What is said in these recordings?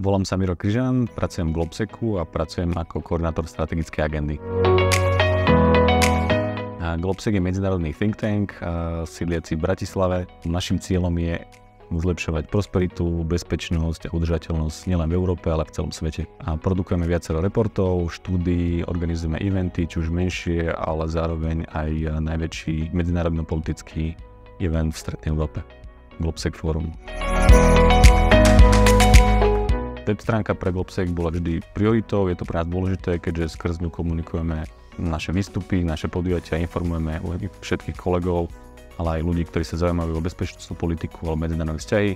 Volám sa Miro Kryžan, pracujem v Globsecu a pracujem ako koordinátor strategickej agendy. Globsec je medzinárodný think tank sídliaci v Bratislave. Naším cieľom je zlepšovať prosperitu, bezpečnosť a udržateľnosť nielen v Európe, ale v celom svete. A produkujeme viacero reportov, štúdií, organizujeme eventy, či už menšie, ale zároveň aj najväčší medzinárodno-politický event v Strednej Európe. Globsec Forum. Web stránka pre Globsec bola vždy prioritou, je to pre nás dôležité, keďže skrz ňu komunikujeme naše výstupy, naše podujatia, informujeme všetkých kolegov, ale aj ľudí, ktorí sa zaujímajú o bezpečnostnú politiku alebo medzinárodné vzťahy.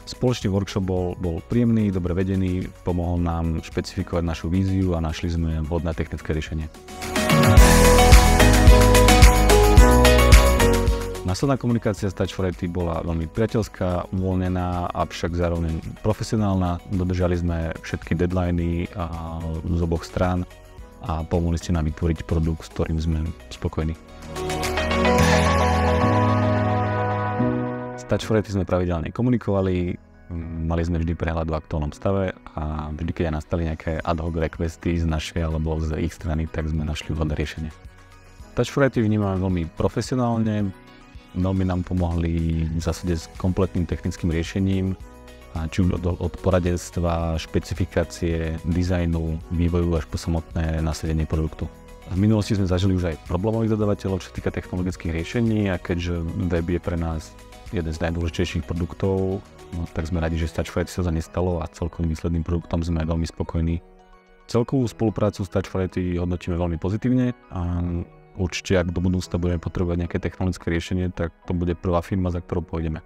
Spoločný workshop bol príjemný, dobre vedený, pomohol nám špecifikovať našu víziu a našli sme vhodné technické riešenie. Následná komunikácia s Touch4IT bola veľmi priateľská, uvoľnená, avšak zároveň profesionálna. Dodržali sme všetky deadliny z oboch strán a pomohli ste nám vytvoriť produkt, s ktorým sme spokojní. S Touch4IT sme pravidelne komunikovali, mali sme vždy prehľad o aktuálnom stave a vždy, keď nastali nejaké ad hoc requesty z našej alebo z ich strany, tak sme našli vhodné riešenie. Touch4IT vnímame veľmi profesionálne, veľmi nám pomohli v zásade s kompletným technickým riešením, či už od poradenstva, špecifikácie, dizajnu, vývoju až po samotné nasadenie produktu. V minulosti sme zažili už aj problémových dodávateľov, čo týka technologických riešení, a keďže web je pre nás jeden z najdôležitejších produktov, tak sme radi, že s Touch4IT sa nestalo a celkovým výsledným produktom sme veľmi spokojní. Celkovú spoluprácu s Touch4IT hodnotíme veľmi pozitívne a určite, ak do budúcna budeme potrebovať nejaké technologické riešenie, tak to bude prvá firma, za ktorou pôjdeme.